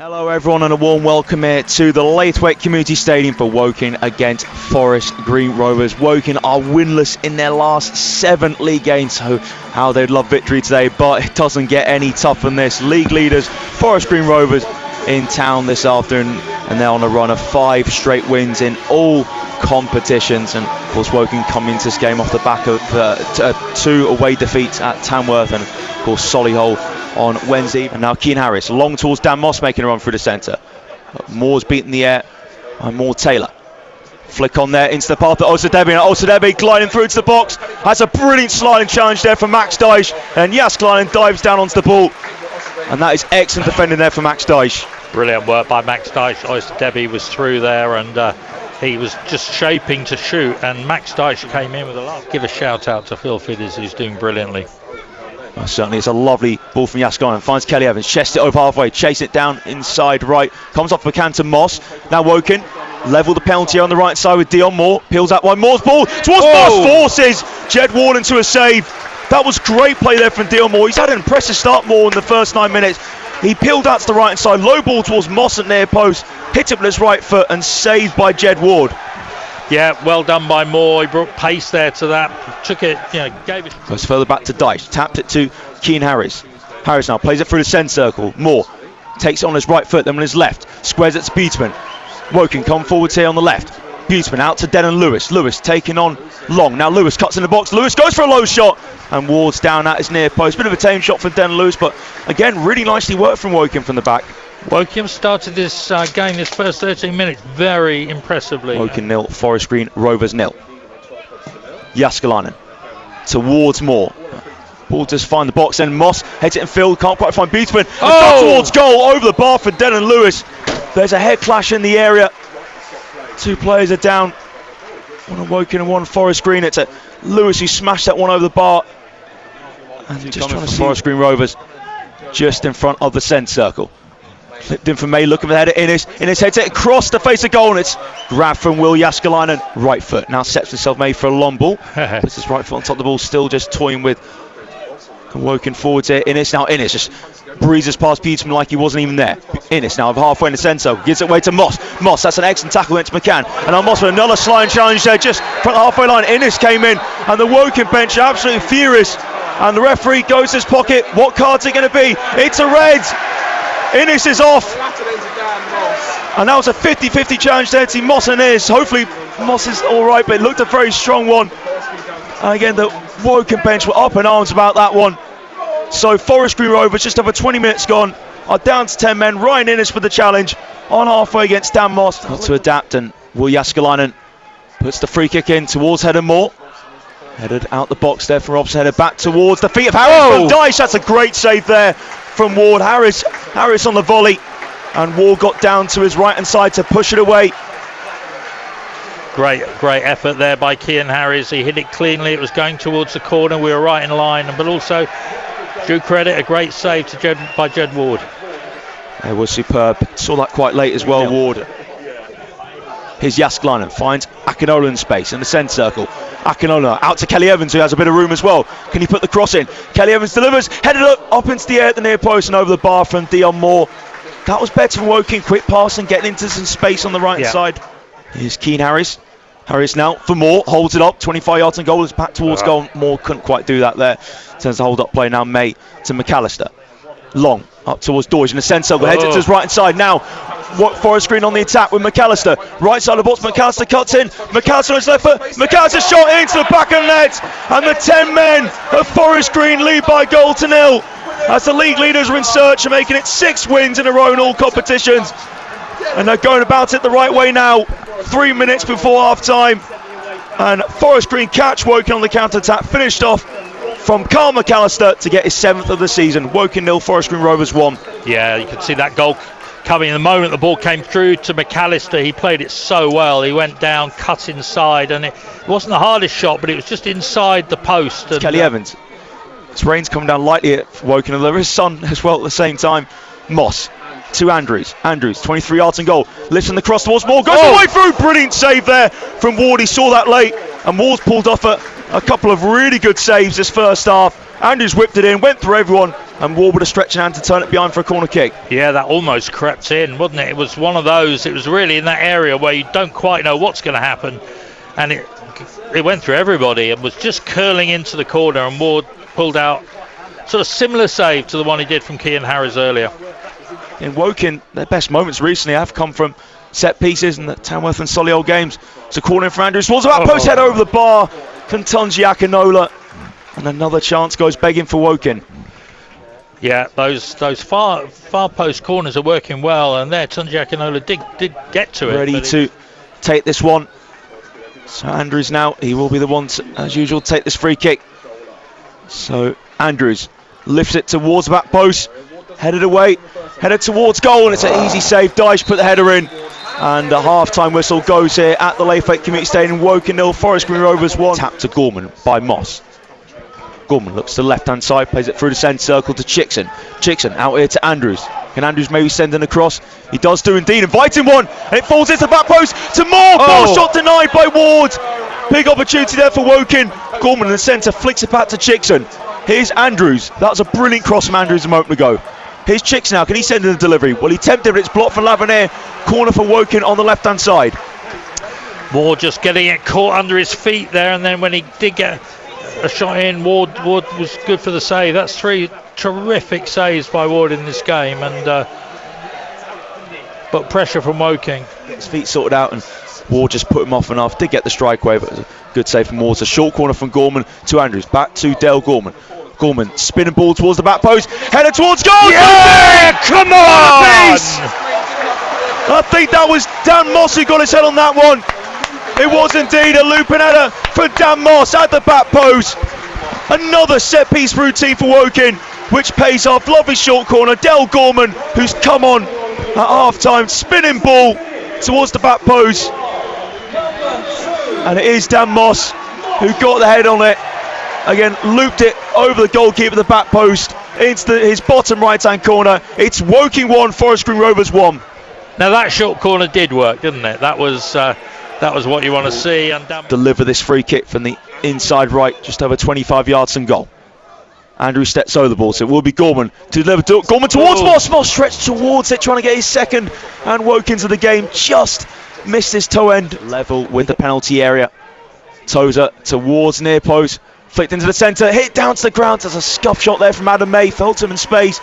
Hello everyone and a warm welcome here to the Laithwaite Community Stadium for Woking against Forest Green Rovers. Woking are winless in their last 7 league games, so how they'd love victory today, but it doesn't get any tougher than this. League leaders Forest Green Rovers in town this afternoon, and they're on a run of 5 straight wins in all competitions. And of course Woking coming into this game off the back of 2 away defeats at Tamworth and of course Solihull on Wednesday. And now Keane Harris long towards Dan Moss, making a run through the centre. Moore's beaten the air by Moore Taylor. Flick on there into the path of Osadebe, and Osadebe gliding through to the box. That's a brilliant sliding challenge there from Max Dyche, and Jääskeläinen dives down onto the ball, and that is excellent defending there for Max Dyche. Brilliant work by Max Dyche. Osadebe was through there, and he was just shaping to shoot, and Max Dyche came in with a lot. Give a shout out to Phil Fidders, who's doing brilliantly. Certainly, it's a lovely ball from Jääskeläinen. Finds Kelly Evans, chests it over halfway, chase it down inside right. Comes off McCann to Moss. Now Woking level the penalty on the right side with Dion Moore. Peels out by Moore's ball towards Moss. Forces Jed Ward into a save. That was great play there from Dion Moore. He's had an impressive start, Moore, in the first 9 minutes. He peeled out to the right side, low ball towards Moss at near post. Hit it with his right foot and saved by Jed Ward. Yeah, well done by Moore. He brought pace there to that. Took it, gave it. Goes further back to Dyche. Tapped it to Keane Harris. Harris now plays it through the centre circle. Moore takes it on his right foot, then on his left. Squares it to Buteman. Woking come forwards here on the left. Buteman out to Denon Lewis. Lewis taking on Long. Now Lewis cuts in the box. Lewis goes for a low shot. And Ward's down at his near post. Bit of a tame shot from Denon Lewis, but again, really nicely worked from Woking from the back. Woking started this game, this first 13 minutes, very impressively. Woking 0, Forest Green Rovers 0. Jääskeläinen towards Moore. Ball just find the box, and Moss heads it in field, can't quite find Buteman. Towards goal, over the bar for Denon Lewis. There's a head clash in the area. 2 players are down. One on Woking and one Forest Green. It's Lewis who smashed that one over the bar. And just trying to see Forest Green Rovers just in front of the centre circle. Flipped in from May, looking for the header. Innes heads it across the face of goal, and it's grabbed from Will Jääskeläinen. Right foot now sets himself May for a long ball. Puts his right foot on top of the ball, still just toying with Woking forwards here. Innes just breezes past Buteman like he wasn't even there. Innes now halfway in the centre, gives it away to Moss. Moss, that's an excellent tackle against McCann. And now Moss with another sliding challenge there, just front of the halfway line. Innes came in, and the Woking bench are absolutely furious. And the referee goes to his pocket. What card's it going to be? It's a red. Innes is off, and that was a 50-50 challenge there to Moss and Innes. Hopefully Moss is alright, but it looked a very strong one. And again, the Woking bench were up in arms about that one. So Forest Green Rovers, just over 20 minutes gone, are down to 10 men. Ryan Innes for the challenge on halfway against Dan Moss. Got to adapt, and Will Jääskeläinen puts the free kick in towards Header Moore. Headed out the box there from Robson, headed back towards the feet of Harris from Dyche. That's a great save there from Ward. Harris on the volley, and Ward got down to his right hand side to push it away. Great effort there by Keane Harris. He hit it cleanly. It was going towards the corner. We were right in line, but also due credit, a great save by Jed Ward. It was superb. Saw that quite late as well, Ward. Here's Jääskeläinen, finds Akinola in space in the centre circle. Akinola out to Kelly Evans, who has a bit of room as well. Can he put the cross in? Kelly Evans delivers, headed up into the air at the near post and over the bar from Dion Moore. That was better from Woking, quick pass and getting into some space on the right side. Here's Keane Harris. Harris now for Moore, holds it up, 25 yards and goal, is back towards goal. Moore couldn't quite do that there. Turns the hold up play now, May to McAllister. Long up towards Dodge in the centre circle, heads it to his right hand side now. Forest Green on the attack with McAllister. Right side of the box, McAllister cuts in. McAllister on his left foot. McAllister shot into the back of the net. And the 10 men of Forest Green lead by 0-0. As the league leaders are in search of making it 6 wins in a row in all competitions. And they're going about it the right way now. 3 minutes before half time. And Forest Green catch Woking on the counter attack. Finished off from Carl McAllister to get his 7th of the season. Woking 0, Forest Green Rovers 1. Yeah, you could see that goal coming in the moment the ball came through to McAllister. He played it so well. He went down, cut inside, and it wasn't the hardest shot, but it was just inside the post. And Kelly Evans. It's rain's coming down lightly at Woking, and there is sun as well at the same time. Moss to Andrews. Andrews, 23 yards and goal. Lifting the cross towards Moore. Goes all the way through. Brilliant save there from Ward. He saw that late, and Moore's pulled off a couple of really good saves this first half. Andrews whipped it in, went through everyone, and Ward with a stretching hand to turn it behind for a corner kick. Yeah, that almost crept in, wasn't it? It was one of those, it was really in that area where you don't quite know what's going to happen, and it went through everybody and was just curling into the corner, and Ward pulled out sort of similar save to the one he did from Kean Harris earlier. In Woking, their best moments recently have come from set pieces in the Tamworth and Solihull games. It's a corner in for Andrews. Towards that post, head over the bar from Tunji Akinola. And another chance goes begging for Woking. Yeah, those far post corners are working well, and there Tunji Akinola did get to it. Ready to take this one. So Andrews now, he will be the one to, as usual, take this free kick. So Andrews lifts it towards the back post, headed away, headed towards goal, and it's an easy save. Dyche put the header in, and a half-time whistle goes here at the Layfake Community Stadium. Woking 0, Forest Green Rovers 1. Tap to Gorman by Moss. Gorman looks to the left-hand side, plays it through the centre circle to Chickson. Chickson out here to Andrews. Can Andrews maybe send an across? He does do indeed, inviting one, and it falls into the back post to Moore. Ball shot denied by Ward. Big opportunity there for Woking. Gorman in the centre flicks it back to Chickson. Here's Andrews. That was a brilliant cross from Andrews a moment ago. Here's Chickson now. Can he send in the delivery? Well, he tempted, but it's blocked for Lavernaire. Corner for Woking on the left-hand side. Moore just getting it caught under his feet there, and then when he did get a shot in, Ward was good for the save. That's 3 terrific saves by Ward in this game, and but pressure from Woking. His feet sorted out, and Ward just put him off and off. Did get the strike away, but it was a good save from Ward. It's a short corner from Gorman to Andrews. Back to Dale Gorman. Gorman spinning ball towards the back post, headed towards goal. Yeah, come on! I think that was Dan Moss who got his head on that one. It was indeed a looping header for Dan Moss at the back post. Another set piece routine for Woking, which pays off. Lovely short corner. Dale Gorman, who's come on at half time, spinning ball towards the back post. And it is Dan Moss who got the head on it. Again, looped it over the goalkeeper, the back post, into his bottom right-hand corner. It's Woking 1, Forest Green Rovers 1. Now that short corner did work, didn't it? That was what you want to see. And deliver this free kick from the inside right, just over 25 yards from goal. Andrew steps over the ball, so it will be Gorman to deliver. Gorman towards Moss. Moss stretched towards it, trying to get his second, and Woking to the game. Just missed his toe end. Level with the penalty area. Tozer towards near post. Flicked into the centre, hit down to the ground. There's a scuff shot there from Adam May. Felt him in space.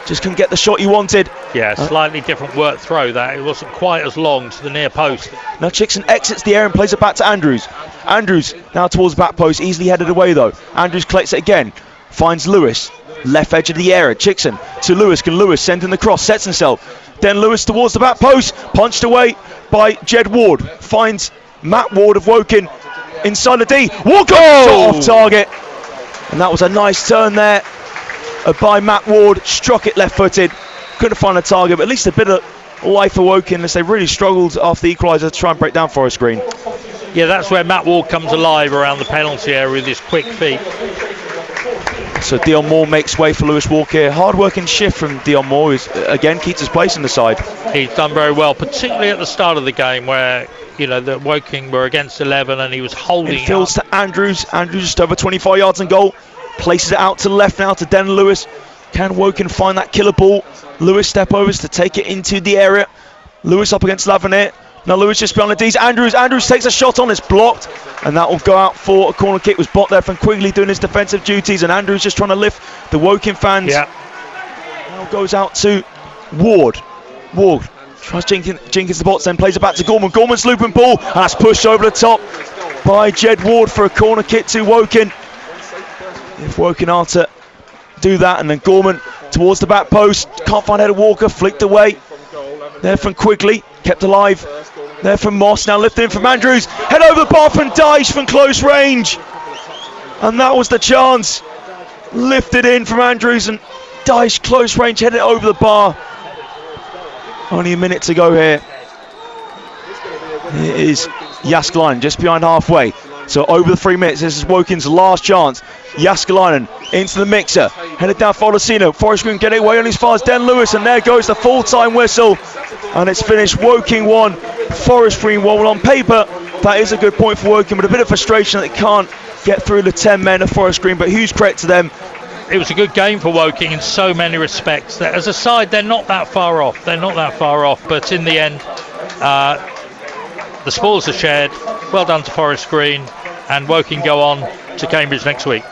Just couldn't get the shot he wanted. Yeah, slightly different work throw that. It wasn't quite as long to the near post. Now Chickson exits the area and plays it back to Andrews. Andrews now towards the back post, easily headed away though. Andrews collects it again, finds Lewis. Left edge of the area, Chickson to Lewis. Can Lewis send in the cross, sets himself. Then Lewis towards the back post, punched away by Jed Ward. Finds Matt Ward of Woking inside the D. Walker shot off target. And that was a nice turn there by Matt Ward. Struck it left footed. Couldn't find a target, but at least a bit of life for Woking as they really struggled after the equaliser to try and break down Forest Green. Yeah, that's where Matt Ward comes alive around the penalty area with his quick feet. So Dion Moore makes way for Lewis Walker here. Hard working shift from Dion Moore, who again keeps his place in the side. He's done very well, particularly at the start of the game where, you know, the Woking were against 11 and he was holding it. Fills to Andrews. Andrews just over 25 yards and goal. Places it out to the left now to Den Lewis. Can Woking find that killer ball? Lewis step overs to take it into the area. Lewis up against Lavernaire. Now Lewis just behind the D's. Andrews takes a shot on, it's blocked, and that will go out for a corner kick. Was blocked there from Quigley doing his defensive duties, and Andrews just trying to lift the Woking fans. Yeah. Now goes out to Ward. Ward tries Jenkins the box, then plays it back to Gorman. Gorman's looping ball, and that's pushed over the top by Jed Ward for a corner kick to Woking. If Woking are to do that, and then Gorman towards the back post, can't find Header Walker, flicked away. There from Quigley, kept alive. There from Moss, now lifted in from Andrews. Head over the bar from Dyche from close range. And that was the chance. Lifted in from Andrews, and Dyche close range, headed over the bar. Only a minute to go here. It is Jaskalainen just behind halfway. So over the 3 minutes, this is Woking's last chance. Jaskalainen into the mixer, headed down for Olasino. Forest Green get it away on as far as Den Lewis, and there goes the full-time whistle. And it's finished Woking 1, Forest Green 1. Well, on paper, that is a good point for Woking, but a bit of frustration that they can't get through the 10 men of Forest Green, but huge credit to them. it was a good game for Woking in so many respects. That as a side, they're not that far off. But in the end, the spoils are shared. Well done to Forest Green, and Woking go on to Cambridge next week.